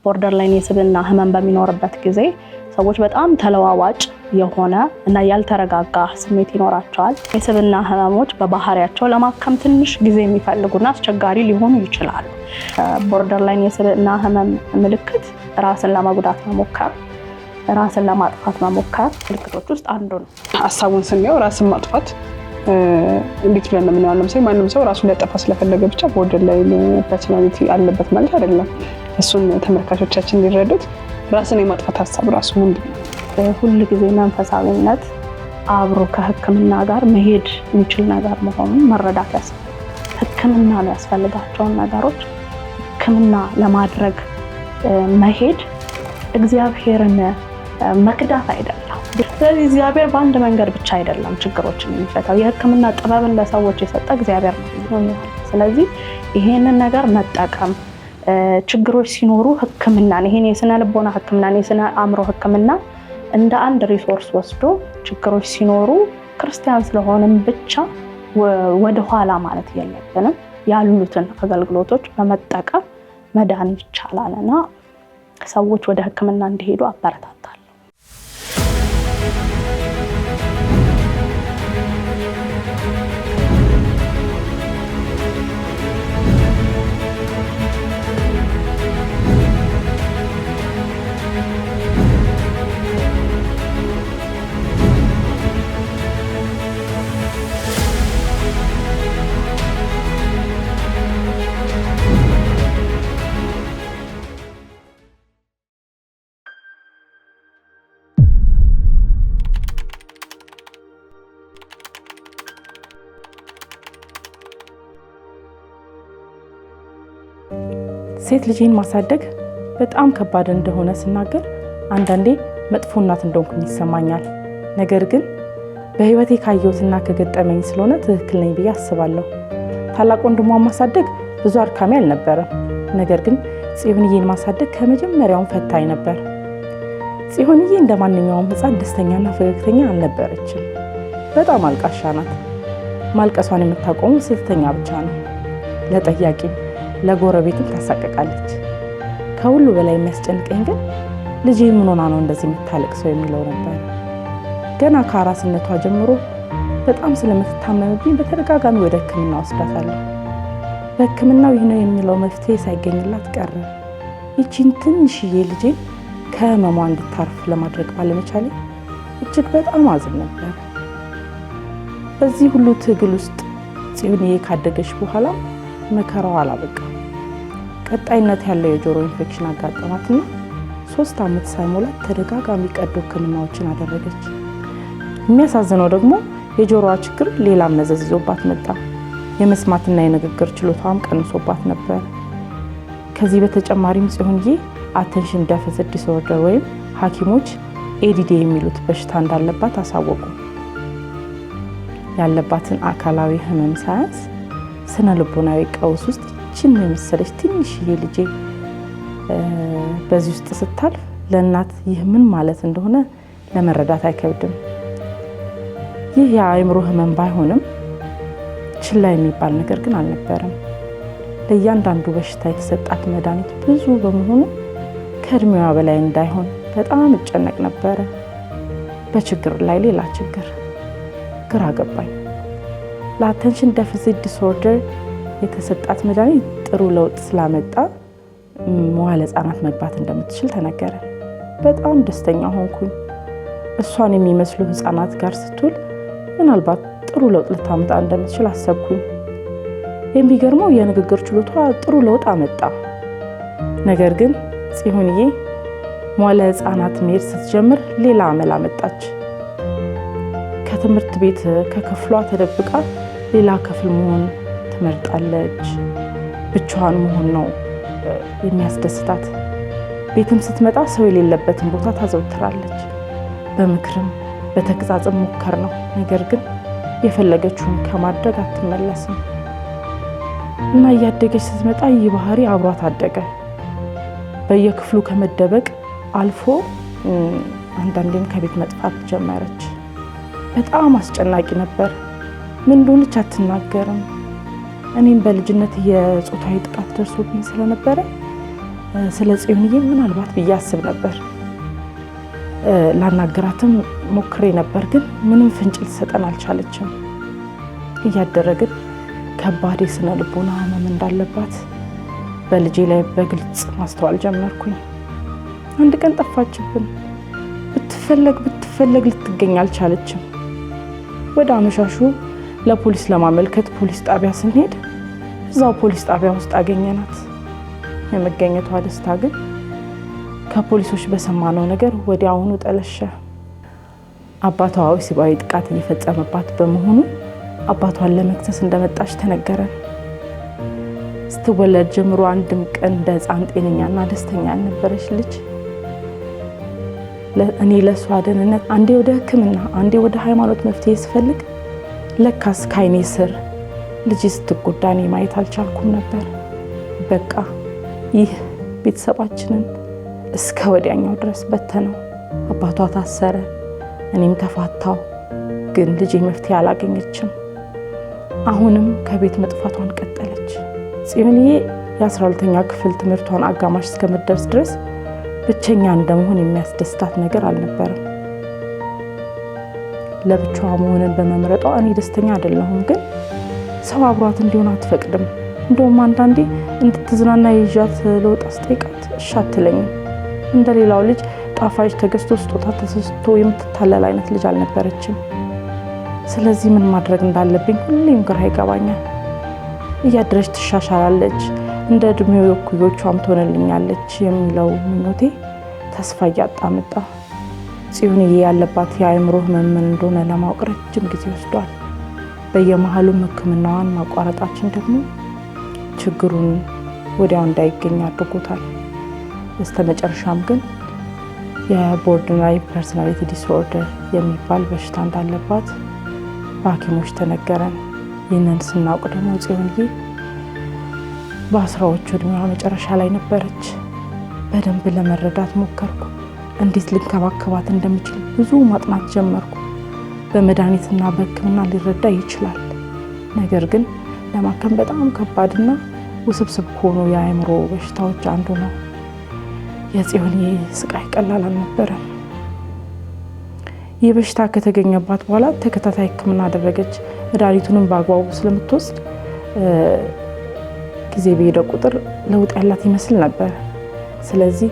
ቦርደርላይን የስብዕና ህመም በሚኖርበት ጊዜ ሰዎች በጣም ተለዋዋጭ የሆነ እና ያልተረጋጋ ስሜት ይኖራቸዋል። የስብዕና ህመሞች በባህሪያቸው ለማከም ትንሽ ጊዜ የሚፈልጉና አስቸጋሪ ሊሆኑ ይችላሉ። ቦርደርላይን የስብዕና ህመም ምልክት ራስን ለመጉዳት መሞከር፣ ራስን ለማጥፋት መሞከር ምልክቶች ውስጥ አንዱ ነው። ሀሳቡን ስናየው ራስን ማጥፋት እንዴት ብለን ነው የምናየው? ለምሳሌ ማንም ሰው ራሱን ሊያጠፋ ስለፈለገ ብቻ ቦርደርላይን ፐርሶናሊቲ አለበት ማለት አይደለም። እሱን ተመልካቾቻችን እንዲረዱት ራስን የማጥፋት ሀሳብ ራሱ ምንድን ነው? ሁል ጊዜ መንፈሳዊነት አብሮ ከህክምና ጋር መሄድ የሚችል ነገር መሆኑን መረዳት ያስፈልጋል። ህክምና የሚያስፈልጋቸውን ነገሮች ህክምና ለማድረግ መሄድ እግዚአብሔርን መክዳት አይደለም። ስለዚህ እግዚአብሔር በአንድ መንገድ ብቻ አይደለም ችግሮችን የሚፈታው። የህክምና ጥበብን ለሰዎች የሰጠ እግዚአብሔር ነው። ስለዚህ ይሄንን ነገር መጠቀም ችግሮች ሲኖሩ ህክምናን ይሄን የስነ ልቦና ህክምናን የስነ አእምሮ ህክምና እንደ አንድ ሪሶርስ ወስዶ ችግሮች ሲኖሩ ክርስቲያን ስለሆነም ብቻ ወደ ኋላ ማለት የለብንም። ያሉትን አገልግሎቶች በመጠቀም መዳን ይቻላልና ሰዎች ወደ ህክምና እንዲሄዱ አበረታታለሁ። ሴት ልጅን ማሳደግ በጣም ከባድ እንደሆነ ስናገር አንዳንዴ መጥፎ እናት እንደሆንኩኝ ይሰማኛል። ነገር ግን በህይወቴ ካየሁትና ከገጠመኝ ስለሆነ ትክክል ነኝ ብዬ አስባለሁ። ታላቅ ወንድሟን ማሳደግ ብዙ አድካሚ አልነበረም። ነገር ግን ጽዮንዬን ማሳደግ ከመጀመሪያውም ፈታኝ ነበር። ጽዮንዬ እንደማንኛውም ህፃን ደስተኛና ፈገግተኛ አልነበረችም። በጣም አልቃሻ ናት። ማልቀሷን የምታቆመው ስትተኛ ብቻ ነው። ለጠያቂም ለጎረቤትም ታሳቀቃለች። ከሁሉ በላይ የሚያስጨንቀኝ ግን ልጄ ምን ሆና ነው እንደዚህ የምታለቅሰው የሚለው ነበር። ገና ከአራስነቷ ጀምሮ በጣም ስለምትታመምብኝ በተደጋጋሚ ወደ ህክምና ወስዳታለሁ። በህክምናው ይህ ነው የሚለው መፍትሄ ሳይገኝላት ቀረ። ይቺን ትንሽዬ ልጄን ከህመሟ እንድታርፍ ለማድረግ ባለመቻሌ እጅግ በጣም አዝን ነበር። በዚህ ሁሉ ትግል ውስጥ ጽዮንዬ ካደገች በኋላ መከራው አላበቃም። ቀጣይነት ያለው የጆሮ ኢንፌክሽን አጋጠማትና 3 ዓመት ሳይሞላት ተደጋጋሚ ቀዶ ህክምናዎችን አደረገች። የሚያሳዝነው ደግሞ የጆሮዋ ችግር ሌላ መዘዝ ይዞባት መጣ። የመስማትና የንግግር ችሎታዋም ቀንሶባት ነበር። ከዚህ በተጨማሪም ጽዮንዬ አቴንሽን ዴፊሲት ዲስኦርደር ወይም ሐኪሞች ADD የሚሉት በሽታ እንዳለባት አሳወቁ። ያለባትን አካላዊ ህመም ሳያንስ ስነ ልቦናዊ ቀውስ ውስጥ ይህችን የመሰለች ትንሽዬ ልጄ በዚህ ውስጥ ስታልፍ ለእናት ይህ ምን ማለት እንደሆነ ለመረዳት አይከብድም። ይህ የአእምሮ ህመም ባይሆንም ችላ የሚባል ነገር ግን አልነበረም። ለእያንዳንዱ በሽታ የተሰጣት መድኃኒት ብዙ በመሆኑ ከእድሜዋ በላይ እንዳይሆን በጣም እጨነቅ ነበረ። በችግር ላይ ሌላ ችግር ግራ ገባኝ። ለአቴንሽን ዴፊሲት ዲስኦርደር የተሰጣት መድኃኒት ጥሩ ለውጥ ስላመጣ መዋለ ህጻናት መግባት እንደምትችል ተነገረ። በጣም ደስተኛ ሆንኩኝ። እሷን የሚመስሉ ህጻናት ጋር ስትውል ምናልባት ጥሩ ለውጥ ልታመጣ እንደምትችል አሰብኩኝ። የሚገርመው የንግግር ችሎቷ ጥሩ ለውጥ አመጣ። ነገር ግን ጽዮንዬ መዋለ ህጻናት መሄድ ስትጀምር ሌላ አመል አመጣች። ከትምህርት ቤት ከክፍሏ ተደብቃ ሌላ ክፍል መሆን ትመርጣለች። ብቻዋን መሆን ነው የሚያስደስታት። ቤትም ስትመጣ ሰው የሌለበትን ቦታ ታዘውትራለች። በምክርም በተግሳጽም ሞከር ነው። ነገር ግን የፈለገችውን ከማድረግ አትመለስም እና እያደገች ስትመጣ ይህ ባህሪ አብሯት አደገ። በየክፍሉ ከመደበቅ አልፎ አንዳንዴም ከቤት መጥፋት ጀመረች። በጣም አስጨናቂ ነበር። ምን እንደሆነች አትናገርም። እኔም በልጅነት የጾታዊ ጥቃት ደርሶብኝ ስለነበረ ስለ ጽዮንዬ ምናልባት ብዬ አስብ ነበር። ላናገራትም ሞክሬ ነበር፣ ግን ምንም ፍንጭ ልትሰጠን አልቻለችም። እያደረግን ከባድ የስነ ልቦና ህመም እንዳለባት በልጄ ላይ በግልጽ ማስተዋል ጀመርኩኝ። አንድ ቀን ጠፋችብን። ብትፈለግ ልትገኝ አልቻለችም። ወደ አመሻሹ ለፖሊስ ለማመልከት ፖሊስ ጣቢያ ስንሄድ እዛው ፖሊስ ጣቢያ ውስጥ አገኘናት። የመገኘቷ ደስታ ግን ከፖሊሶች በሰማነው ነገር ወዲያውኑ ጠለሸ። አባቷ ወሲባዊ ጥቃት እየፈጸመባት በመሆኑ አባቷን ለመክሰስ እንደመጣች ተነገረን። ስትወለድ ጀምሮ አንድም ቀን እንደ ሕፃን ጤነኛና ደስተኛ ያልነበረች ልጅ እኔ ለእሷ ደህንነት አንዴ ወደ ሕክምና አንዴ ወደ ሃይማኖት መፍትሄ ስፈልግ ለካስ ከዓይኔ ስር ልጅ ስትጎዳ እኔ ማየት አልቻልኩም ነበር። በቃ ይህ ቤተሰባችንን እስከ ወዲያኛው ድረስ በተነው። አባቷ ታሰረ፣ እኔም ተፋታው። ግን ልጄ መፍትሄ አላገኘችም። አሁንም ከቤት መጥፋቷን ቀጠለች። ጽዮንዬ የ12ኛ ክፍል ትምህርቷን አጋማሽ እስከምትደርስ ድረስ ብቸኛ እንደመሆን የሚያስደስታት ነገር አልነበረም። ለብቻዋ መሆንን በመምረጧ እኔ ደስተኛ አይደለሁም፣ ግን ሰው አብሯት እንዲሆን አትፈቅድም። እንደውም አንዳንዴ እንድትዝናና ይዣት ለውጥ አስጠይቃት እሺ አትለኝም። እንደሌላው ልጅ ጣፋጭ ተገዝቶ ስጦታ ተሰጥቶ የምትታለል አይነት ልጅ አልነበረችም። ስለዚህ ምን ማድረግ እንዳለብኝ ሁሌም ግራ ይገባኛል። እያደረች ትሻሻላለች፣ እንደ እድሜው እኩዮቿም ትሆንልኛለች የሚለው ምኞቴ ተስፋ እያጣ መጣ። ጽዮንዬ ያለባት የአእምሮ ህመም ምን እንደሆነ ለማወቅ ረጅም ጊዜ ወስዷል። በየመሃሉም ሕክምናዋን ማቋረጣችን ደግሞ ችግሩን ወዲያው እንዳይገኝ አድርጎታል። በስተመጨረሻም ግን የቦርደርላይን ፐርሶናሊቲ ዲስኦርደር የሚባል በሽታ እንዳለባት በሐኪሞች ተነገረን። ይህንን ስናውቅ ደግሞ ጽዮንዬ በ10ዎቹ እድሜዋ መጨረሻ ላይ ነበረች። በደንብ ለመረዳት ሞከርኩ። እንዴት ልንከባከባት እንደምችል ብዙ ማጥናት ጀመርኩ። በመድኃኒትና በሕክምና ሊረዳ ይችላል፣ ነገር ግን ለማከም በጣም ከባድና ውስብስብ ከሆኑ የአእምሮ በሽታዎች አንዱ ነው። የጽዮንዬ ስቃይ ቀላል አልነበረም። ይህ በሽታ ከተገኘባት በኋላ ተከታታይ ሕክምና አደረገች። መድኃኒቱንም በአግባቡ ስለምትወስድ ጊዜ በሄደ ቁጥር ለውጥ ያላት ይመስል ነበር። ስለዚህ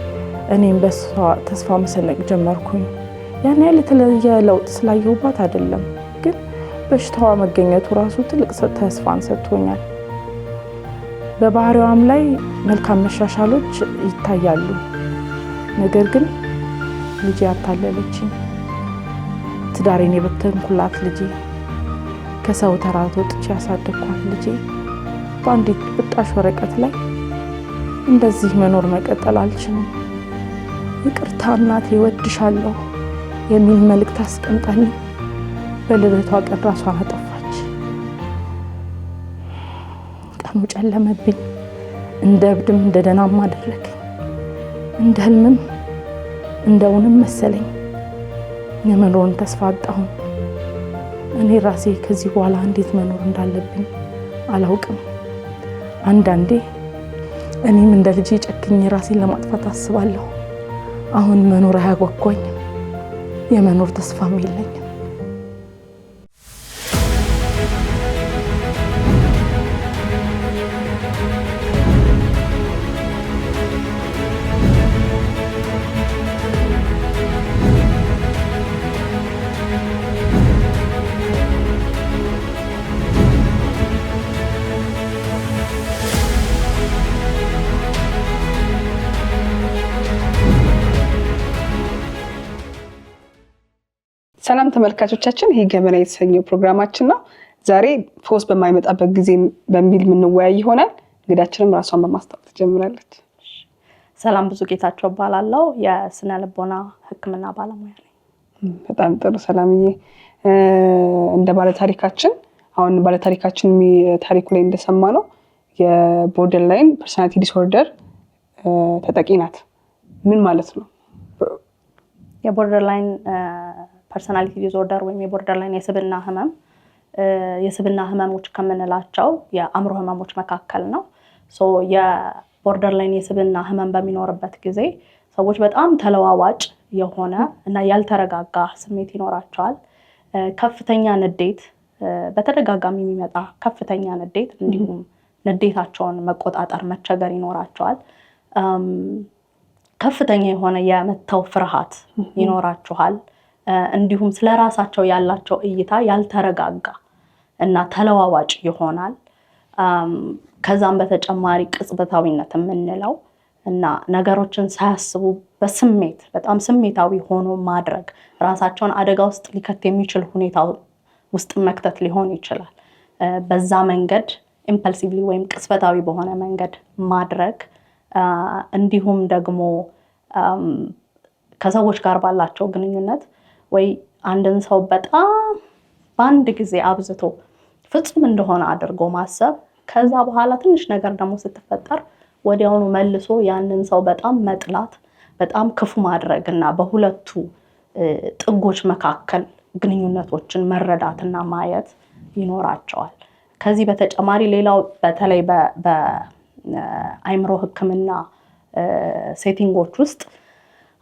እኔም በሷ ተስፋ መሰነቅ ጀመርኩኝ። ያን ያህል የተለየ ለውጥ ስላየሁባት አይደለም፣ ግን በሽታዋ መገኘቱ ራሱ ትልቅ ተስፋን ሰጥቶኛል። በባህሪዋም ላይ መልካም መሻሻሎች ይታያሉ። ነገር ግን ልጄ አታለለችኝ። ትዳሬን የበተንኩላት ልጄ፣ ከሰው ተራ ወጥቼ ያሳደግኳት ልጄ በአንዲት ብጣሽ ወረቀት ላይ እንደዚህ መኖር መቀጠል አልችልም፣ ይቅርታ እናቴ እወድሻለሁ የሚል መልእክት አስቀምጣልኝ በልደቷ ቀን ራሷን አጠፋች። ቀኑ ጨለመብኝ። እንደ እብድም እንደ ደናማ አደረገኝ። እንደ ህልምም እንደ እውንም መሰለኝ። የመኖርን ተስፋ አጣሁ። እኔ ራሴ ከዚህ በኋላ እንዴት መኖር እንዳለብኝ አላውቅም። አንዳንዴ እኔም እንደ ልጄ ጨክኜ ራሴን ለማጥፋት አስባለሁ። አሁን መኖር አያጓጓኝም፣ የመኖር ተስፋም የለኝም። ሰላም ተመልካቾቻችን፣ ይሄ ገመና የተሰኘው ፕሮግራማችን ነው። ዛሬ ፈውስ በማይመጣበት ጊዜ በሚል የምንወያይ ይሆናል። እንግዳችንም ራሷን በማስታወቅ ትጀምራለች። ሰላም፣ ብዙ ጌታቸው እባላለሁ። የስነ ልቦና ሕክምና ባለሙያ ነኝ። በጣም ጥሩ ሰላምዬ። እንደ ባለታሪካችን አሁን ባለታሪካችን ታሪኩ ላይ እንደሰማ ነው የቦርደርላይን ፐርሶናሊቲ ዲስኦርደር ተጠቂ ናት። ምን ማለት ነው? የቦርደርላይን ፐርሶናሊቲ ዲስኦርደር ወይም የቦርደርላይን የስብና ህመሞች ከምንላቸው የአእምሮ ህመሞች መካከል ነው። ቦርደርላይን የስብዕና ህመም በሚኖርበት ጊዜ ሰዎች በጣም ተለዋዋጭ የሆነ እና ያልተረጋጋ ስሜት ይኖራቸዋል። ከፍተኛ ንዴት፣ በተደጋጋሚ የሚመጣ ከፍተኛ ንዴት፣ እንዲሁም ንዴታቸውን መቆጣጠር መቸገር ይኖራቸዋል። ከፍተኛ የሆነ የመተው ፍርሃት ይኖራቸዋል። እንዲሁም ስለራሳቸው ያላቸው እይታ ያልተረጋጋ እና ተለዋዋጭ ይሆናል። ከዛም በተጨማሪ ቅጽበታዊነት የምንለው እና ነገሮችን ሳያስቡ በስሜት በጣም ስሜታዊ ሆኖ ማድረግ ራሳቸውን አደጋ ውስጥ ሊከት የሚችል ሁኔታ ውስጥ መክተት ሊሆን ይችላል። በዛ መንገድ ኢምፐልሲቭሊ ወይም ቅጽበታዊ በሆነ መንገድ ማድረግ፣ እንዲሁም ደግሞ ከሰዎች ጋር ባላቸው ግንኙነት ወይ አንድን ሰው በጣም በአንድ ጊዜ አብዝቶ ፍጹም እንደሆነ አድርጎ ማሰብ፣ ከዛ በኋላ ትንሽ ነገር ደግሞ ስትፈጠር ወዲያውኑ መልሶ ያንን ሰው በጣም መጥላት፣ በጣም ክፉ ማድረግ እና በሁለቱ ጥጎች መካከል ግንኙነቶችን መረዳትና ማየት ይኖራቸዋል። ከዚህ በተጨማሪ ሌላው በተለይ በአይምሮ ሕክምና ሴቲንጎች ውስጥ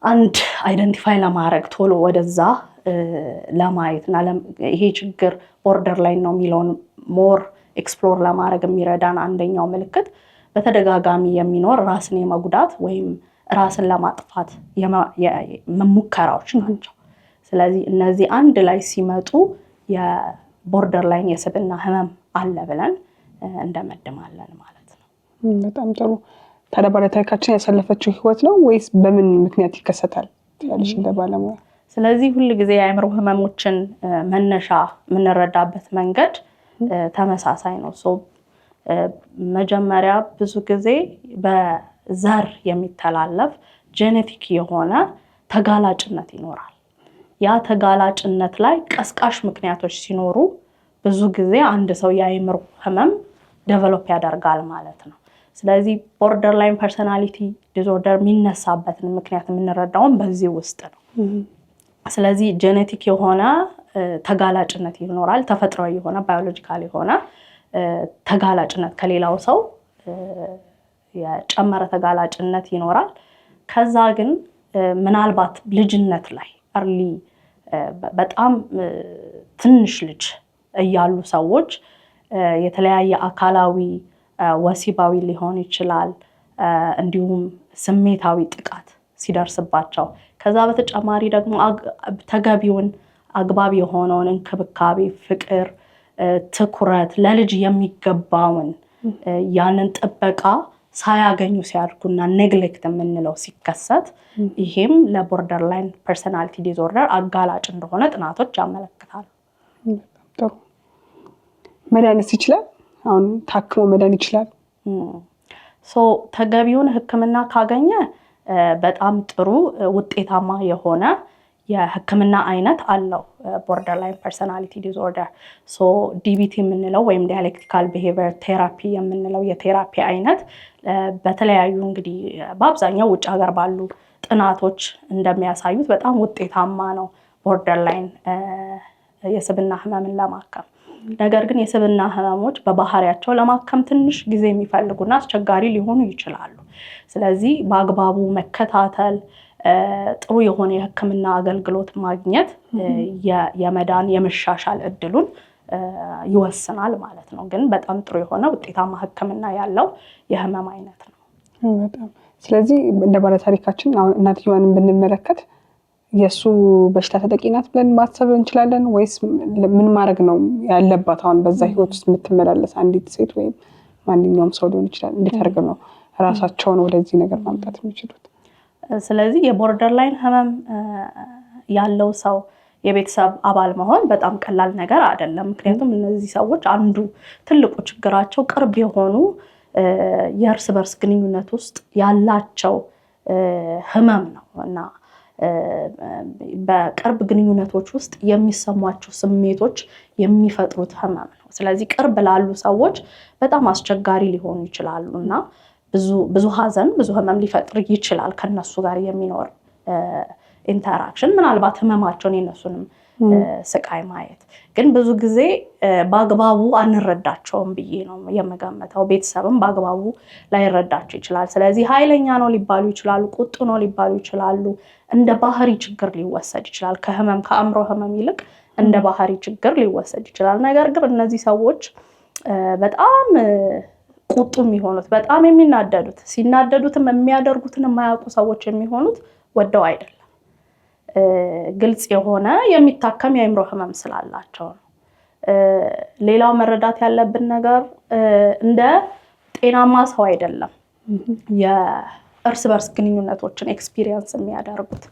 አንድ አይደንቲፋይ ለማድረግ ቶሎ ወደዛ ለማየት እና ይሄ ችግር ቦርደርላይን ነው የሚለውን ሞር ኤክስፕሎር ለማድረግ የሚረዳን አንደኛው ምልክት በተደጋጋሚ የሚኖር ራስን የመጉዳት ወይም ራስን ለማጥፋት ሙከራዎች ናቸው። ስለዚህ እነዚህ አንድ ላይ ሲመጡ የቦርደርላይን የስብዕና ህመም አለ ብለን እንደመድማለን ማለት ነው። በጣም ጥሩ። ታዲያ ባለታሪካችን ያሳለፈችው ህይወት ነው ወይስ በምን ምክንያት ይከሰታል ትያለሽ እንደ ባለሙያ? ስለዚህ ሁል ጊዜ የአእምሮ ህመሞችን መነሻ የምንረዳበት መንገድ ተመሳሳይ ነው። መጀመሪያ ብዙ ጊዜ በዘር የሚተላለፍ ጄኔቲክ የሆነ ተጋላጭነት ይኖራል። ያ ተጋላጭነት ላይ ቀስቃሽ ምክንያቶች ሲኖሩ ብዙ ጊዜ አንድ ሰው የአእምሮ ህመም ዴቨሎፕ ያደርጋል ማለት ነው። ስለዚህ ቦርደርላይን ፐርሰናሊቲ ዲስኦርደር የሚነሳበትን ምክንያት የምንረዳውን በዚህ ውስጥ ነው። ስለዚህ ጄኔቲክ የሆነ ተጋላጭነት ይኖራል። ተፈጥሯዊ የሆነ ባዮሎጂካል የሆነ ተጋላጭነት ከሌላው ሰው የጨመረ ተጋላጭነት ይኖራል። ከዛ ግን ምናልባት ልጅነት ላይ እርሊ በጣም ትንሽ ልጅ እያሉ ሰዎች የተለያየ አካላዊ ወሲባዊ ሊሆን ይችላል፣ እንዲሁም ስሜታዊ ጥቃት ሲደርስባቸው ከዛ በተጨማሪ ደግሞ ተገቢውን አግባብ የሆነውን እንክብካቤ፣ ፍቅር፣ ትኩረት ለልጅ የሚገባውን ያንን ጥበቃ ሳያገኙ ሲያድጉና ኔግሌክት የምንለው ሲከሰት ይሄም ለቦርደርላይን ፐርሰናሊቲ ዲስኦርደር አጋላጭ እንደሆነ ጥናቶች ያመለክታሉ። ጥሩ። መድኃኒት ይችላል? አሁን ታክሞ መዳን ይችላል? ተገቢውን ሕክምና ካገኘ በጣም ጥሩ ውጤታማ የሆነ የሕክምና አይነት አለው ቦርደርላይን ፐርሰናሊቲ ዲስኦርደር። ዲቢቲ የምንለው ወይም ዳያሌክቲካል ቢሄቪየር ቴራፒ የምንለው የቴራፒ አይነት በተለያዩ እንግዲህ በአብዛኛው ውጭ ሀገር ባሉ ጥናቶች እንደሚያሳዩት በጣም ውጤታማ ነው ቦርደርላይን የስብዕና ህመምን ለማከም። ነገር ግን የስብዕና ህመሞች በባህሪያቸው ለማከም ትንሽ ጊዜ የሚፈልጉና አስቸጋሪ ሊሆኑ ይችላሉ። ስለዚህ በአግባቡ መከታተል፣ ጥሩ የሆነ የህክምና አገልግሎት ማግኘት የመዳን የመሻሻል እድሉን ይወስናል ማለት ነው። ግን በጣም ጥሩ የሆነ ውጤታማ ህክምና ያለው የህመም አይነት ነው። በጣም ስለዚህ እንደ ባለታሪካችን አሁን እናትየዋን ብንመለከት የእሱ በሽታ ተጠቂ ናት ብለን ማሰብ እንችላለን ወይስ ምን ማድረግ ነው ያለባት? አሁን በዛ ህይወት ውስጥ የምትመላለስ አንዲት ሴት ወይም ማንኛውም ሰው ሊሆን ይችላል፣ እንዴት አድርገው ነው ራሳቸውን ወደዚህ ነገር ማምጣት የሚችሉት? ስለዚህ የቦርደርላይን ህመም ያለው ሰው የቤተሰብ አባል መሆን በጣም ቀላል ነገር አይደለም። ምክንያቱም እነዚህ ሰዎች አንዱ ትልቁ ችግራቸው ቅርብ የሆኑ የእርስ በርስ ግንኙነት ውስጥ ያላቸው ህመም ነው እና በቅርብ ግንኙነቶች ውስጥ የሚሰሟቸው ስሜቶች የሚፈጥሩት ህመም ነው። ስለዚህ ቅርብ ላሉ ሰዎች በጣም አስቸጋሪ ሊሆኑ ይችላሉ እና ብዙ ሀዘን፣ ብዙ ህመም ሊፈጥር ይችላል ከነሱ ጋር የሚኖር ኢንተራክሽን ምናልባት ህመማቸውን የነሱንም ስቃይ ማየት ግን ብዙ ጊዜ በአግባቡ አንረዳቸውም ብዬ ነው የምገምተው። ቤተሰብም በአግባቡ ላይረዳቸው ይችላል። ስለዚህ ኃይለኛ ነው ሊባሉ ይችላሉ፣ ቁጡ ነው ሊባሉ ይችላሉ። እንደ ባህሪ ችግር ሊወሰድ ይችላል። ከአእምሮ ህመም ይልቅ እንደ ባህሪ ችግር ሊወሰድ ይችላል። ነገር ግን እነዚህ ሰዎች በጣም ቁጡ የሚሆኑት፣ በጣም የሚናደዱት፣ ሲናደዱትም የሚያደርጉትን የማያውቁ ሰዎች የሚሆኑት ወደው አይደለም። ግልጽ የሆነ የሚታከም የአእምሮ ህመም ስላላቸው ነው። ሌላው መረዳት ያለብን ነገር እንደ ጤናማ ሰው አይደለም የእርስ በርስ ግንኙነቶችን ኤክስፒሪየንስ የሚያደርጉት።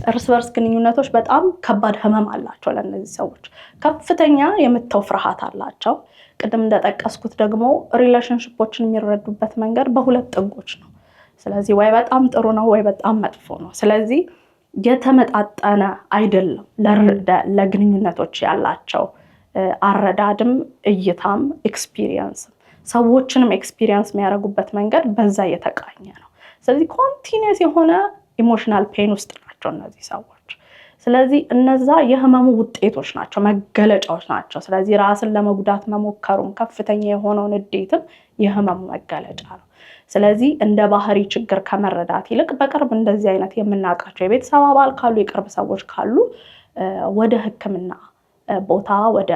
እርስ በርስ ግንኙነቶች በጣም ከባድ ህመም አላቸው ለእነዚህ ሰዎች። ከፍተኛ የምተው ፍርሃት አላቸው። ቅድም እንደጠቀስኩት ደግሞ ሪሌሽንሽፖችን የሚረዱበት መንገድ በሁለት ጥጎች ነው። ስለዚህ ወይ በጣም ጥሩ ነው ወይ በጣም መጥፎ ነው። ስለዚህ የተመጣጠነ አይደለም ለግንኙነቶች ያላቸው አረዳድም እይታም ኤክስፒሪየንስም ሰዎችንም ኤክስፒሪየንስ የሚያደርጉበት መንገድ በዛ የተቃኘ ነው። ስለዚህ ኮንቲኒየስ የሆነ ኢሞሽናል ፔን ውስጥ ናቸው እነዚህ ሰዎች። ስለዚህ እነዛ የህመሙ ውጤቶች ናቸው፣ መገለጫዎች ናቸው። ስለዚህ ራስን ለመጉዳት መሞከሩም ከፍተኛ የሆነውን ንዴትም የህመሙ መገለጫ ነው። ስለዚህ እንደ ባህሪ ችግር ከመረዳት ይልቅ በቅርብ እንደዚህ አይነት የምናውቃቸው የቤተሰብ አባል ካሉ፣ የቅርብ ሰዎች ካሉ ወደ ህክምና ቦታ፣ ወደ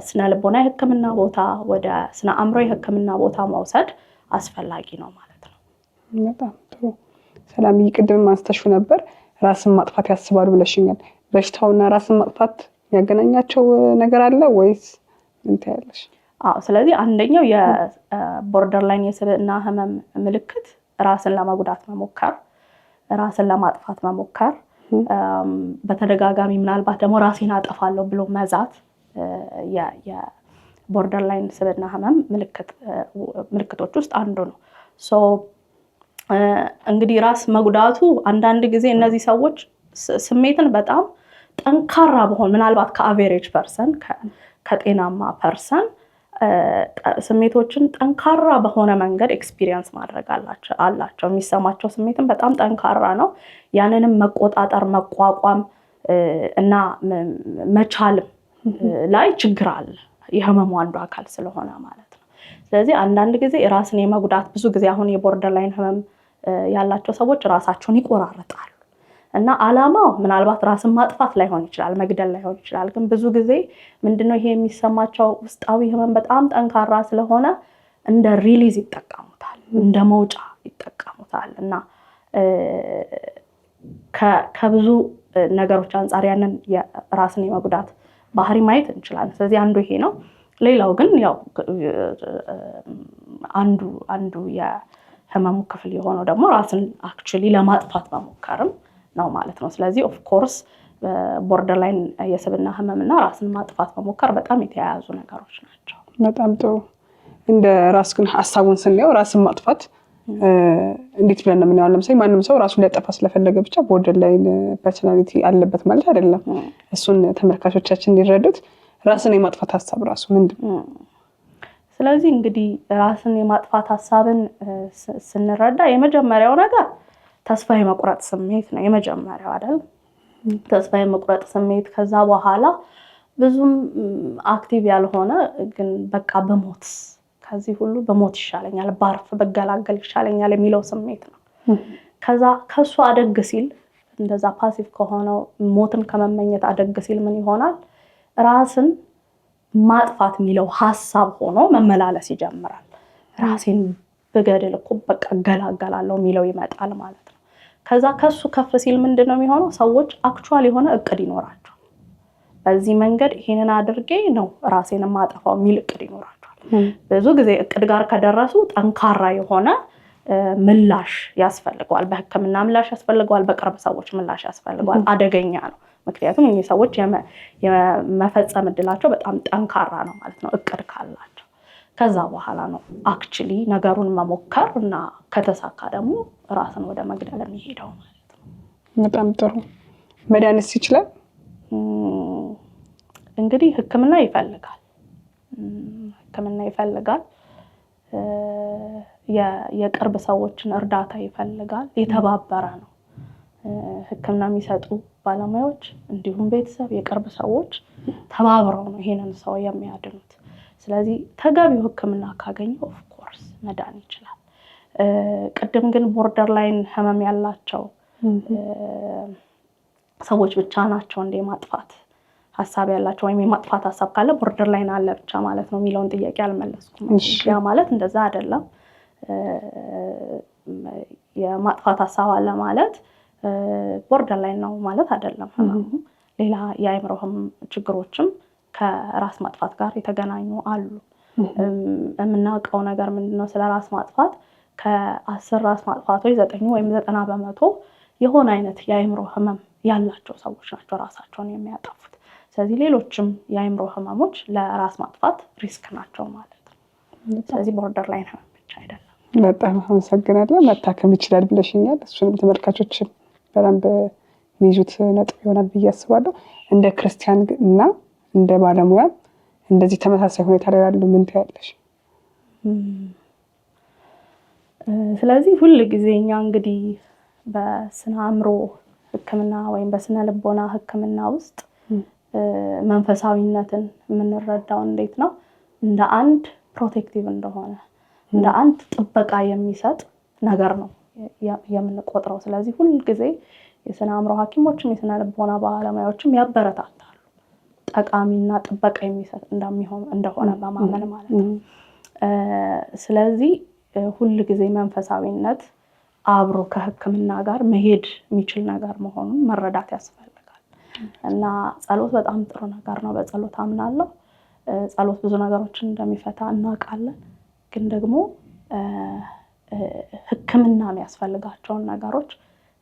ስነ ልቦና የህክምና ቦታ፣ ወደ ስነ አእምሮ የህክምና ቦታ መውሰድ አስፈላጊ ነው ማለት ነው። በጣም ጥሩ ሰላምዬ፣ ቅድም አንስተሽው ነበር ራስን ማጥፋት ያስባሉ ብለሽኛል። በሽታውና ራስን ማጥፋት ያገናኛቸው ነገር አለ ወይስ ምን ታያለሽ? ስለዚህ አንደኛው የቦርደርላይን የስብዕና ህመም ምልክት ራስን ለመጉዳት መሞከር፣ ራስን ለማጥፋት መሞከር፣ በተደጋጋሚ ምናልባት ደግሞ ራሴን አጠፋለሁ ብሎ መዛት የቦርደርላይን ስብዕና ህመም ምልክቶች ውስጥ አንዱ ነው። እንግዲህ ራስ መጉዳቱ አንዳንድ ጊዜ እነዚህ ሰዎች ስሜትን በጣም ጠንካራ በሆነ ምናልባት ከአቬሬጅ ፐርሰን ከጤናማ ፐርሰን ስሜቶችን ጠንካራ በሆነ መንገድ ኤክስፒሪየንስ ማድረግ አላቸው። የሚሰማቸው ስሜትን በጣም ጠንካራ ነው። ያንንም መቆጣጠር መቋቋም እና መቻልም ላይ ችግር አለ፣ የህመሙ አንዱ አካል ስለሆነ ማለት ነው። ስለዚህ አንዳንድ ጊዜ ራስን የመጉዳት ብዙ ጊዜ አሁን የቦርደርላይን ህመም ያላቸው ሰዎች ራሳቸውን ይቆራረጣሉ እና አላማው ምናልባት ራስን ማጥፋት ላይሆን ይችላል፣ መግደል ላይሆን ይችላል። ግን ብዙ ጊዜ ምንድነው ይሄ የሚሰማቸው ውስጣዊ ህመም በጣም ጠንካራ ስለሆነ እንደ ሪሊዝ ይጠቀሙታል፣ እንደ መውጫ ይጠቀሙታል እና ከብዙ ነገሮች አንጻር ያንን ራስን የመጉዳት ባህሪ ማየት እንችላለን። ስለዚህ አንዱ ይሄ ነው። ሌላው ግን ያው አንዱ የህመሙ ክፍል የሆነው ደግሞ ራስን አክቹሊ ለማጥፋት መሞከርም ነው ማለት ነው። ስለዚህ ኦፍ ኮርስ ቦርደርላይን የስብዕና ህመምና ራስን ማጥፋት መሞከር በጣም የተያያዙ ነገሮች ናቸው። በጣም ጥሩ። እንደ ራስ ግን ሀሳቡን ስናየው ራስን ማጥፋት እንዴት ብለን ነው የምናየው? ለምሳሌ ማንም ሰው ራሱን ሊያጠፋ ስለፈለገ ብቻ ቦርደርላይን ፐርሶናሊቲ አለበት ማለት አይደለም። እሱን ተመልካቾቻችን እንዲረዱት ራስን የማጥፋት ሀሳብ ራሱ ምንድን ነው? ስለዚህ እንግዲህ ራስን የማጥፋት ሀሳብን ስንረዳ የመጀመሪያው ነገር ተስፋ የመቁረጥ ስሜት ነው። የመጀመሪያው አይደል? ተስፋ የመቁረጥ ስሜት። ከዛ በኋላ ብዙም አክቲቭ ያልሆነ ግን በቃ በሞት ከዚህ ሁሉ በሞት ይሻለኛል፣ ባርፍ በገላገል ይሻለኛል የሚለው ስሜት ነው። ከዛ ከሱ አደግ ሲል እንደዛ ፓሲቭ ከሆነው ሞትን ከመመኘት አደግ ሲል ምን ይሆናል? ራስን ማጥፋት የሚለው ሀሳብ ሆኖ መመላለስ ይጀምራል። ራሴን ብገድል እኮ በቃ እገላገላለሁ የሚለው ይመጣል ማለት ነው። ከዛ ከሱ ከፍ ሲል ምንድነው የሚሆነው? ሰዎች አክቹዋሊ የሆነ እቅድ ይኖራቸዋል። በዚህ መንገድ ይሄንን አድርጌ ነው ራሴን ማጠፋው የሚል እቅድ ይኖራቸዋል። ብዙ ጊዜ እቅድ ጋር ከደረሱ ጠንካራ የሆነ ምላሽ ያስፈልገዋል። በህክምና ምላሽ ያስፈልገዋል፣ በቅርብ ሰዎች ምላሽ ያስፈልገዋል። አደገኛ ነው። ምክንያቱም እኚህ ሰዎች የመፈጸም እድላቸው በጣም ጠንካራ ነው ማለት ነው እቅድ ካላቸው። ከዛ በኋላ ነው አክቹሊ ነገሩን መሞከር እና ከተሳካ ደግሞ ራስን ወደ መግደል የሚሄደው ማለት ነው። በጣም ጥሩ። መድኃኒት ይችላል እንግዲህ ህክምና ይፈልጋል። የቅርብ ሰዎችን እርዳታ ይፈልጋል። የተባበረ ነው። ሕክምና የሚሰጡ ባለሙያዎች እንዲሁም ቤተሰብ፣ የቅርብ ሰዎች ተባብረው ነው ይሄንን ሰው የሚያድኑት። ስለዚህ ተገቢው ሕክምና ካገኘ ኦፍኮርስ መዳን ይችላል። ቅድም ግን ቦርደር ላይን ህመም ያላቸው ሰዎች ብቻ ናቸው እንደ ማጥፋት ሀሳብ ያላቸው ወይም የማጥፋት ሀሳብ ካለ ቦርደር ላይን አለ ብቻ ማለት ነው የሚለውን ጥያቄ አልመለስኩም። ያ ማለት እንደዛ አይደለም። የማጥፋት ሀሳብ አለ ማለት ቦርደር ላይን ነው ማለት አይደለም። ሌላ የአእምሮ ችግሮችም ከራስ ማጥፋት ጋር የተገናኙ አሉ። የምናውቀው ነገር ምንድነው? ስለ ራስ ማጥፋት ከ10 ራስ ማጥፋቶች 9 ወይም 90 በመቶ የሆነ አይነት የአእምሮ ህመም ያላቸው ሰዎች ናቸው ራሳቸውን የሚያጠፉት። ስለዚህ ሌሎችም የአእምሮ ህመሞች ለራስ ማጥፋት ሪስክ ናቸው ማለት ነው። ስለዚህ ቦርደር ላይን ህመም ብቻ አይደለም። በጣም አመሰግናለሁ። መታከም ይችላል ብለሽኛል። እሱንም ተመልካቾችን በደንብ የሚይዙት ነጥብ ይሆናል ብዬ አስባለሁ። እንደ ክርስቲያን እና እንደ ባለሙያ እንደዚህ ተመሳሳይ ሁኔታ ላይ ያሉ ምን ትያለሽ? ስለዚህ ሁሉ ጊዜ እኛ እንግዲህ በስነ አእምሮ ህክምና ወይም በስነ ልቦና ህክምና ውስጥ መንፈሳዊነትን የምንረዳው እንዴት ነው? እንደ አንድ ፕሮቴክቲቭ እንደሆነ እንደ አንድ ጥበቃ የሚሰጥ ነገር ነው የምንቆጥረው። ስለዚህ ሁሉ ጊዜ የስነ አእምሮ ሐኪሞችም የስነ ልቦና ባለሙያዎችም ያበረታታሉ ጠቃሚና ጥበቃ የሚሰጥ እንደሆነ በማመን ማለት ነው። ስለዚህ ሁሉ ጊዜ መንፈሳዊነት አብሮ ከህክምና ጋር መሄድ የሚችል ነገር መሆኑን መረዳት ያስፈልጋል። እና ጸሎት በጣም ጥሩ ነገር ነው። በጸሎት አምናለሁ። ጸሎት ብዙ ነገሮችን እንደሚፈታ እናውቃለን። ግን ደግሞ ህክምና የሚያስፈልጋቸውን ነገሮች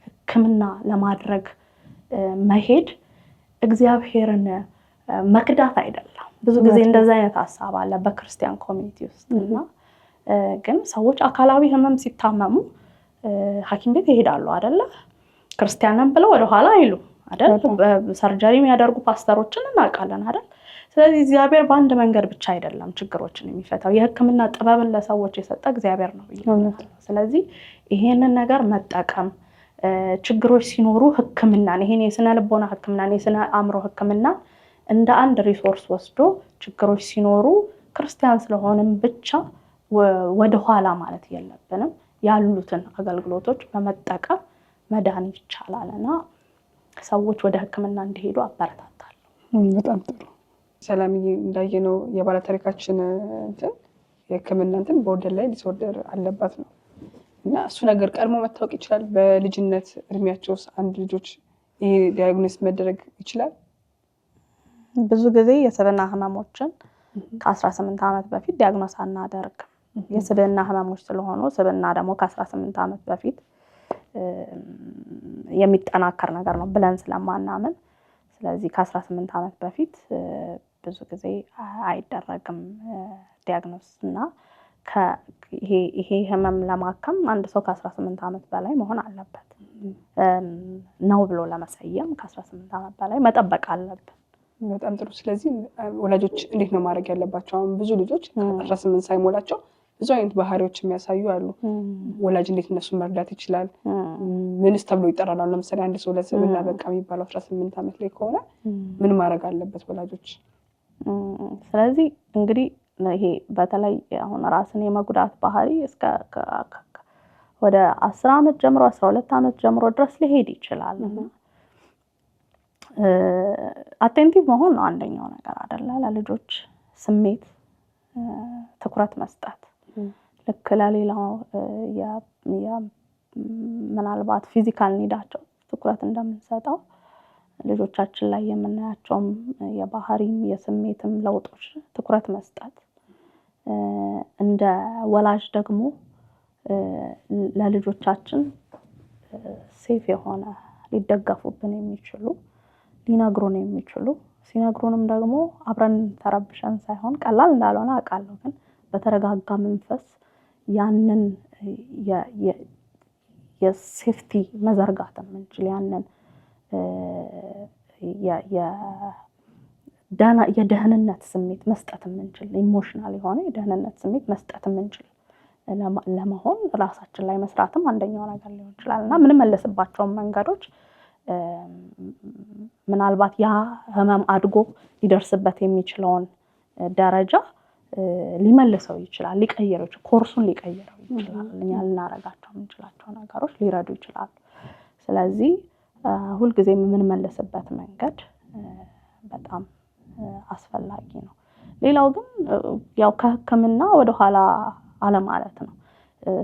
ህክምና ለማድረግ መሄድ እግዚአብሔርን መክዳት አይደለም። ብዙ ጊዜ እንደዛ አይነት ሀሳብ አለ በክርስቲያን ኮሚኒቲ ውስጥ እና ግን ሰዎች አካላዊ ህመም ሲታመሙ ሐኪም ቤት ይሄዳሉ አይደለ? ክርስቲያንን ብለው ወደ ኋላ አይሉ አይደል? ሰርጀሪ የሚያደርጉ ፓስተሮችን እናውቃለን አይደል? ስለዚህ እግዚአብሔር በአንድ መንገድ ብቻ አይደለም ችግሮችን የሚፈታው። የህክምና ጥበብን ለሰዎች የሰጠ እግዚአብሔር ነው። ስለዚህ ይሄንን ነገር መጠቀም ችግሮች ሲኖሩ ህክምናን ይሄን የስነ ልቦና ህክምናን የስነ አእምሮ ህክምና እንደ አንድ ሪሶርስ ወስዶ ችግሮች ሲኖሩ ክርስቲያን ስለሆነም ብቻ ወደ ኋላ ማለት የለብንም። ያሉትን አገልግሎቶች በመጠቀም መዳን ይቻላልና ሰዎች ወደ ህክምና እንዲሄዱ አበረታታለሁ። በጣም ጥሩ። ሰላምዬ እንዳየነው የባለታሪካችን እንትን የህክምና እንትን ቦርደር ላይ ዲስኦርደር አለባት ነው እና እሱ ነገር ቀድሞ መታወቅ ይችላል። በልጅነት እድሜያቸው አንድ ልጆች ይሄ ዲያግኖስ መደረግ ይችላል። ብዙ ጊዜ የስብዕና ህመሞችን ከ18 ዓመት በፊት ዲያግኖስ አናደርግም። የስብዕና ህመሞች ስለሆኑ ስብዕና ደግሞ ከ18 ዓመት በፊት የሚጠናከር ነገር ነው ብለን ስለማናምን ስለዚህ ከ18 ዓመት በፊት ብዙ ጊዜ አይደረግም ዲያግኖስ እና ይሄ ህመም ለማከም አንድ ሰው ከ18 ዓመት በላይ መሆን አለበት ነው ብሎ ለመሰየም ከ18 ዓመት በላይ መጠበቅ አለብን። በጣም ጥሩ። ስለዚህ ወላጆች እንዴት ነው ማድረግ ያለባቸው? አሁን ብዙ ልጆች 18 ሳይሞላቸው ብዙ አይነት ባህሪዎች የሚያሳዩ አሉ። ወላጅ እንዴት እነሱን መርዳት ይችላል? ምንስ ተብሎ ይጠራል? ለምሳሌ አንድ ሰው ለስብዕና በቃ የሚባለው 18 ዓመት ላይ ከሆነ ምን ማድረግ አለበት ወላጆች? ስለዚህ እንግዲህ ይሄ በተለይ አሁን ራስን የመጉዳት ባህሪ እስከ ወደ 10 ዓመት ጀምሮ 12 ዓመት ጀምሮ ድረስ ሊሄድ ይችላል። አቴንቲቭ መሆን ነው አንደኛው ነገር አይደለ? ለልጆች ስሜት ትኩረት መስጠት ልክ ለሌላው ምናልባት ፊዚካል ኒዳቸው ትኩረት እንደምንሰጠው ልጆቻችን ላይ የምናያቸውም የባህሪም የስሜትም ለውጦች ትኩረት መስጠት እንደ ወላጅ ደግሞ ለልጆቻችን ሴፍ የሆነ ሊደገፉብን የሚችሉ ሊነግሩን የሚችሉ ሲነግሩንም ደግሞ አብረን ተረብሸን ሳይሆን ቀላል እንዳልሆነ አውቃለሁ። ግን በተረጋጋ መንፈስ ያንን የሴፍቲ መዘርጋት የምንችል ያንን የደህንነት ስሜት መስጠት የምንችል ኢሞሽናል የሆነ የደህንነት ስሜት መስጠት የምንችል ለመሆን ራሳችን ላይ መስራትም አንደኛው ነገር ሊሆን ይችላል እና የምንመለስባቸው መንገዶች ምናልባት ያ ህመም አድጎ ሊደርስበት የሚችለውን ደረጃ ሊመልሰው ይችላል፣ ሊቀይረው ይችላል፣ ኮርሱን ሊቀይረው ይችላል። እኛ ልናረጋቸው የምንችላቸው ነገሮች ሊረዱ ይችላሉ። ስለዚህ ሁልጊዜም የምንመለስበት መንገድ በጣም አስፈላጊ ነው። ሌላው ግን ያው ከህክምና ወደኋላ አለማለት ነው።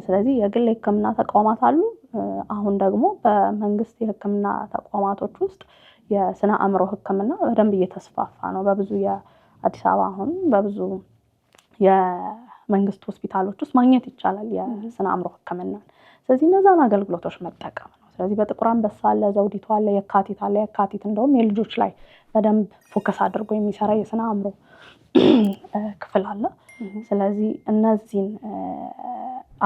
ስለዚህ የግል የህክምና ተቋማት አሉ። አሁን ደግሞ በመንግስት የህክምና ተቋማቶች ውስጥ የስነ አእምሮ ህክምና በደንብ እየተስፋፋ ነው። በብዙ የአዲስ አበባ አሁን በብዙ የመንግስት ሆስፒታሎች ውስጥ ማግኘት ይቻላል የስነ አእምሮ ህክምና። ስለዚህ እነዛን አገልግሎቶች መጠቀም ነው። ስለዚህ በጥቁር አንበሳ አለ፣ ዘውዲቱ አለ፣ የካቲት አለ። የካቲት እንደውም የልጆች ላይ በደንብ ፎከስ አድርጎ የሚሰራ የስነ አእምሮ ክፍል አለ። ስለዚህ እነዚህን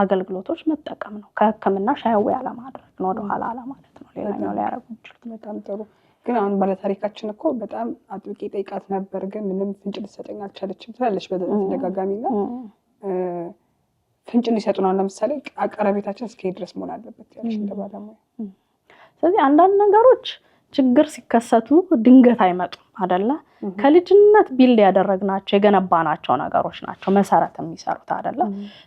አገልግሎቶች መጠቀም ነው። ከህክምና ሻይዌ አለማድረግ ነው፣ ወደኋላ አለማለት ነው። ሌላኛው ላይ ያደረጉ ይችላል። በጣም ጥሩ። ግን አሁን ባለታሪካችን እኮ በጣም አጥብቄ ጠይቃት ነበር፣ ግን ምንም ፍንጭ ልትሰጠኝ አልቻለችም ትላለች በተደጋጋሚና ፍንጭ ሊሰጡን አሁን ለምሳሌ አቀረቤታችን እስከ ድረስ መሆን አለበት ያልሽ እንደ ባለሙያ። ስለዚህ አንዳንድ ነገሮች ችግር ሲከሰቱ ድንገት አይመጡም አይደለ? ከልጅነት ቢልድ ያደረግናቸው የገነባናቸው ነገሮች ናቸው መሰረት የሚሰሩት አይደለ?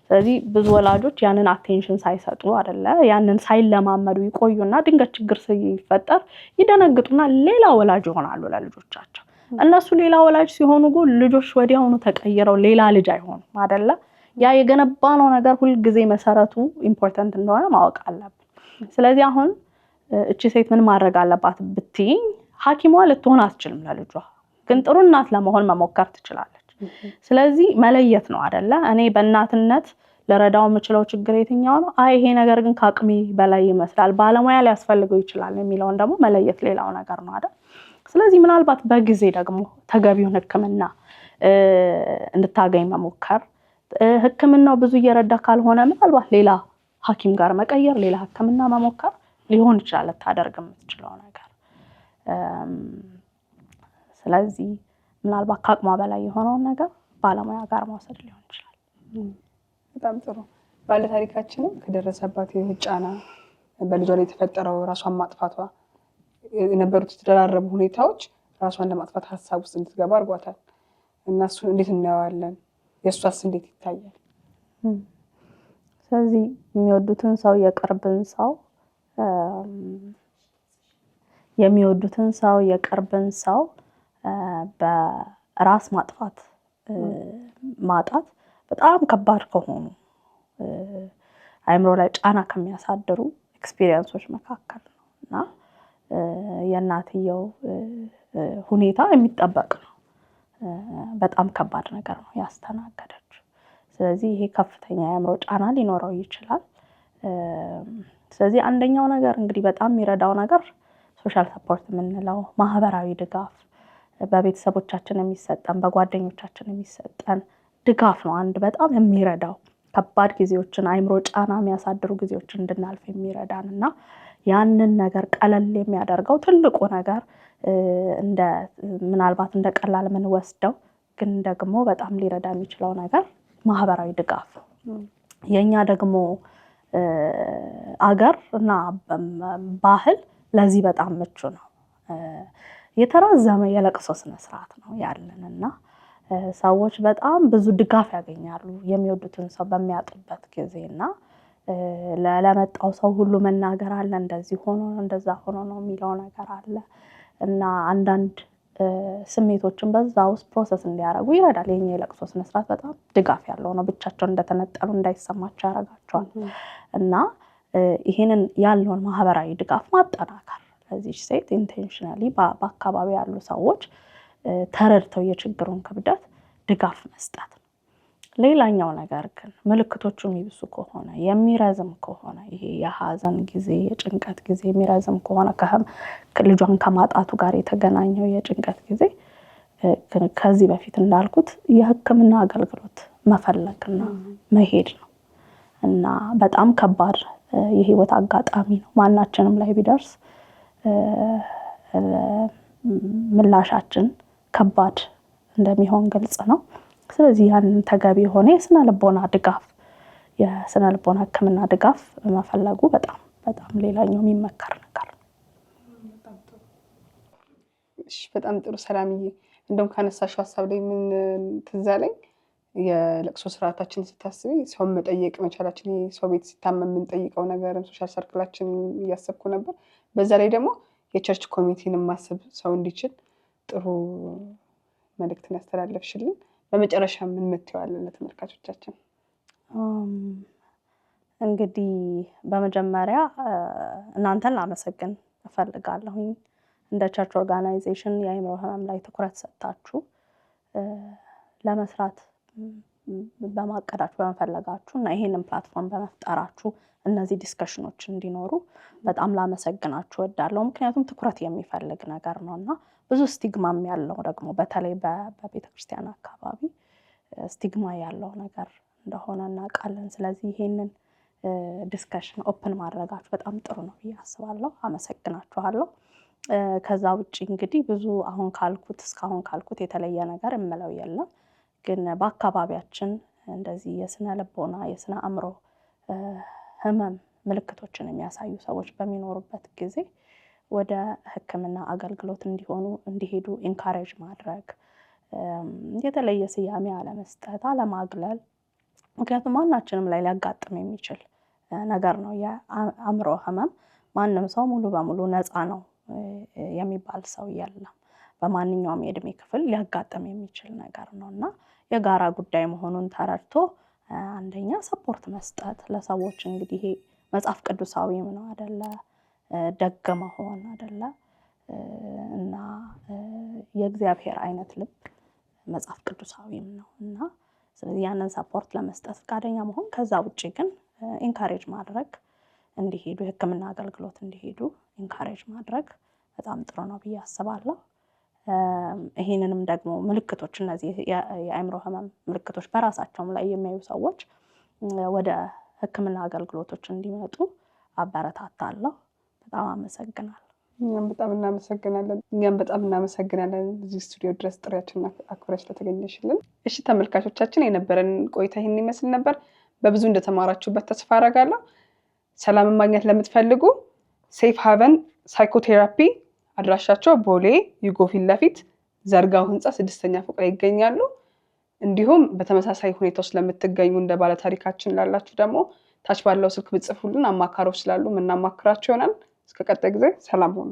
ስለዚህ ብዙ ወላጆች ያንን አቴንሽን ሳይሰጡ አይደለ? ያንን ሳይለማመዱ ይቆዩና ድንገት ችግር ሲፈጠር ይደነግጡና ሌላ ወላጅ ይሆናሉ ለልጆቻቸው። እነሱ ሌላ ወላጅ ሲሆኑ ግን ልጆች ወዲያውኑ ተቀይረው ሌላ ልጅ አይሆኑም አይደለ? ያ የገነባነው ነገር ሁልጊዜ መሰረቱ ኢምፖርታንት እንደሆነ ማወቅ አለብን። ስለዚህ አሁን እቺ ሴት ምን ማድረግ አለባት ብትይኝ፣ ሐኪሟ ልትሆን አትችልም ለልጇ፣ ግን ጥሩ እናት ለመሆን መሞከር ትችላለች። ስለዚህ መለየት ነው አይደለ? እኔ በእናትነት ለረዳው የምችለው ችግር የትኛው ነው? ይሄ ነገር ግን ከአቅሜ በላይ ይመስላል፣ ባለሙያ ሊያስፈልገው ይችላል የሚለውን ደግሞ መለየት ሌላው ነገር ነው አይደል? ስለዚህ ምናልባት በጊዜ ደግሞ ተገቢውን ህክምና እንድታገኝ መሞከር፣ ህክምናው ብዙ እየረዳ ካልሆነ ምናልባት ሌላ ሐኪም ጋር መቀየር፣ ሌላ ህክምና መሞከር ሊሆን ይችላል ታደርግ የምትችለው ነገር። ስለዚህ ምናልባት ከአቅሟ በላይ የሆነውን ነገር ባለሙያ ጋር መውሰድ ሊሆን ይችላል። በጣም ጥሩ። ባለታሪካችንም ከደረሰባት ጫና በልጇ ላይ የተፈጠረው ራሷን ማጥፋቷ የነበሩት የተደራረቡ ሁኔታዎች ራሷን ለማጥፋት ሀሳብ ውስጥ እንድትገባ አድርጓታል እና እሱን እንዴት እናየዋለን? የእሷስ እንዴት ይታያል? ስለዚህ የሚወዱትን ሰው የቅርብን ሰው በራስ ማጥፋት ማጣት በጣም ከባድ ከሆኑ አእምሮ ላይ ጫና ከሚያሳድሩ ኤክስፒሪየንሶች መካከል ነው እና የእናትየው ሁኔታ የሚጠበቅ ነው። በጣም ከባድ ነገር ነው ያስተናገደችው። ስለዚህ ይሄ ከፍተኛ የአእምሮ ጫና ሊኖረው ይችላል። ስለዚህ አንደኛው ነገር እንግዲህ በጣም የሚረዳው ነገር ሶሻል ሰፖርት የምንለው ማህበራዊ ድጋፍ በቤተሰቦቻችን የሚሰጠን በጓደኞቻችን የሚሰጠን ድጋፍ ነው። አንድ በጣም የሚረዳው ከባድ ጊዜዎችን አእምሮ ጫና የሚያሳድሩ ጊዜዎችን እንድናልፍ የሚረዳን እና ያንን ነገር ቀለል የሚያደርገው ትልቁ ነገር ምናልባት እንደ ቀላል የምንወስደው ግን ደግሞ በጣም ሊረዳ የሚችለው ነገር ማህበራዊ ድጋፍ ነው። የኛ ደግሞ አገር እና ባህል ለዚህ በጣም ምቹ ነው። የተራዘመ የለቅሶ ስነ ስርዓት ነው ያለንና ሰዎች በጣም ብዙ ድጋፍ ያገኛሉ የሚወዱትን ሰው በሚያጡበት ጊዜና ለመጣው ሰው ሁሉ መናገር አለ፣ እንደዚህ ሆኖ እንደዛ ሆኖ ነው የሚለው ነገር አለ እና አንዳንድ ስሜቶችን በዛ ውስጥ ፕሮሰስ እንዲያደርጉ ይረዳል። የኛ የለቅሶ ስነ ስርዓት በጣም ድጋፍ ያለው ነው። ብቻቸውን እንደተነጠሉ እንዳይሰማቸው ያደርጋቸዋል እና ይሄንን ያለውን ማህበራዊ ድጋፍ ማጠናከር ለዚህ ሴት ኢንቴንሽናሊ በአካባቢ ያሉ ሰዎች ተረድተው የችግሩን ክብደት ድጋፍ መስጠት። ሌላኛው ነገር ግን ምልክቶቹ የሚብሱ ከሆነ የሚረዝም ከሆነ ይሄ የሀዘን ጊዜ የጭንቀት ጊዜ የሚረዝም ከሆነ ልጇን ከማጣቱ ጋር የተገናኘው የጭንቀት ጊዜ ከዚህ በፊት እንዳልኩት የሕክምና አገልግሎት መፈለግና መሄድ ነው እና በጣም ከባድ የህይወት አጋጣሚ ነው። ማናችንም ላይ ቢደርስ ምላሻችን ከባድ እንደሚሆን ግልጽ ነው። ስለዚህ ያንን ተገቢ የሆነ የስነ ልቦና ድጋፍ የስነ ልቦና ህክምና ድጋፍ መፈለጉ በጣም በጣም ሌላኛው የሚመከር ነገር ነው። በጣም ጥሩ ሰላምዬ፣ እንደውም ካነሳሽው ሀሳብ ላይ ምን ትዝ አለኝ፣ የለቅሶ ስርዓታችን ስታስቢ ሰው መጠየቅ መቻላችን፣ ሰው ቤት ሲታመም የምንጠይቀው ነገር ሶሻል ሰርክላችን እያሰብኩ ነበር። በዛ ላይ ደግሞ የቸርች ኮሚቴን ማሰብ ሰው እንዲችል ጥሩ መልእክትን ያስተላለፍሽልን። በመጨረሻ ምን ምትይዋለን ለተመልካቾቻችን? እንግዲህ በመጀመሪያ እናንተን ላመሰግን እፈልጋለሁ። እንደ ቸርች ኦርጋናይዜሽን የአእምሮ ህመም ላይ ትኩረት ሰጥታችሁ ለመስራት በማቀዳችሁ በመፈለጋችሁ እና ይሄንን ፕላትፎርም በመፍጠራችሁ እነዚህ ዲስከሽኖች እንዲኖሩ በጣም ላመሰግናችሁ እወዳለሁ። ምክንያቱም ትኩረት የሚፈልግ ነገር ነውና ብዙ ስቲግማም ያለው ደግሞ በተለይ በቤተክርስቲያን አካባቢ ስቲግማ ያለው ነገር እንደሆነ እናውቃለን። ስለዚህ ይሄንን ዲስከሽን ኦፕን ማድረጋችሁ በጣም ጥሩ ነው ብዬ አስባለሁ። አመሰግናችኋለሁ። ከዛ ውጪ እንግዲህ ብዙ እስካሁን ካልኩት የተለየ ነገር እምለው የለም። ግን በአካባቢያችን እንደዚህ የስነ ልቦና የስነ አእምሮ ህመም ምልክቶችን የሚያሳዩ ሰዎች በሚኖሩበት ጊዜ ወደ ህክምና አገልግሎት እንዲሄዱ ኢንካሬጅ ማድረግ፣ የተለየ ስያሜ አለመስጠት፣ አለማግለል። ምክንያቱም ማናችንም ላይ ሊያጋጥም የሚችል ነገር ነው። የአእምሮ ህመም ማንም ሰው ሙሉ በሙሉ ነፃ ነው የሚባል ሰው የለም። በማንኛውም የእድሜ ክፍል ሊያጋጥም የሚችል ነገር ነውና የጋራ ጉዳይ መሆኑን ተረድቶ አንደኛ ሰፖርት መስጠት ለሰዎች። እንግዲህ ይሄ መጽሐፍ ቅዱሳዊም ነው አይደለ? ደግ መሆን አይደለ? እና የእግዚአብሔር አይነት ልብ መጽሐፍ ቅዱሳዊም ነው እና ስለዚህ ያንን ሰፖርት ለመስጠት ፈቃደኛ መሆን። ከዛ ውጪ ግን ኢንካሬጅ ማድረግ እንዲሄዱ የህክምና አገልግሎት እንዲሄዱ ኢንካሬጅ ማድረግ በጣም ጥሩ ነው ብዬ አስባለሁ። ይሄንንም ደግሞ ምልክቶች እነዚህ የአእምሮ ህመም ምልክቶች በራሳቸውም ላይ የሚያዩ ሰዎች ወደ ህክምና አገልግሎቶች እንዲመጡ አበረታታለሁ። በጣም አመሰግናለሁ። እኛም በጣም እናመሰግናለን እዚህ ስቱዲዮ ድረስ ጥሪያችንን አክብረሽ ስለተገኘሽልን። እሺ ተመልካቾቻችን፣ የነበረን ቆይታ ይህን ይመስል ነበር። በብዙ እንደተማራችሁበት ተስፋ አደርጋለሁ። ሰላምን ማግኘት ለምትፈልጉ ሴፍ ሃቨን ሳይኮቴራፒ አድራሻቸው ቦሌ ዩጎ ፊት ለፊት ዘርጋው ህንፃ 6ኛ ፎቅ ላይ ይገኛሉ። እንዲሁም በተመሳሳይ ሁኔታ ውስጥ ለምትገኙ እንደ ባለታሪካችን ላላችሁ ደግሞ ታች ባለው ስልክ ብጽፉልን አማካሪዎች ስላሉ ምናማክራችሁ ይሆናል። እስከ ቀጣይ ጊዜ ሰላም ሁኑ።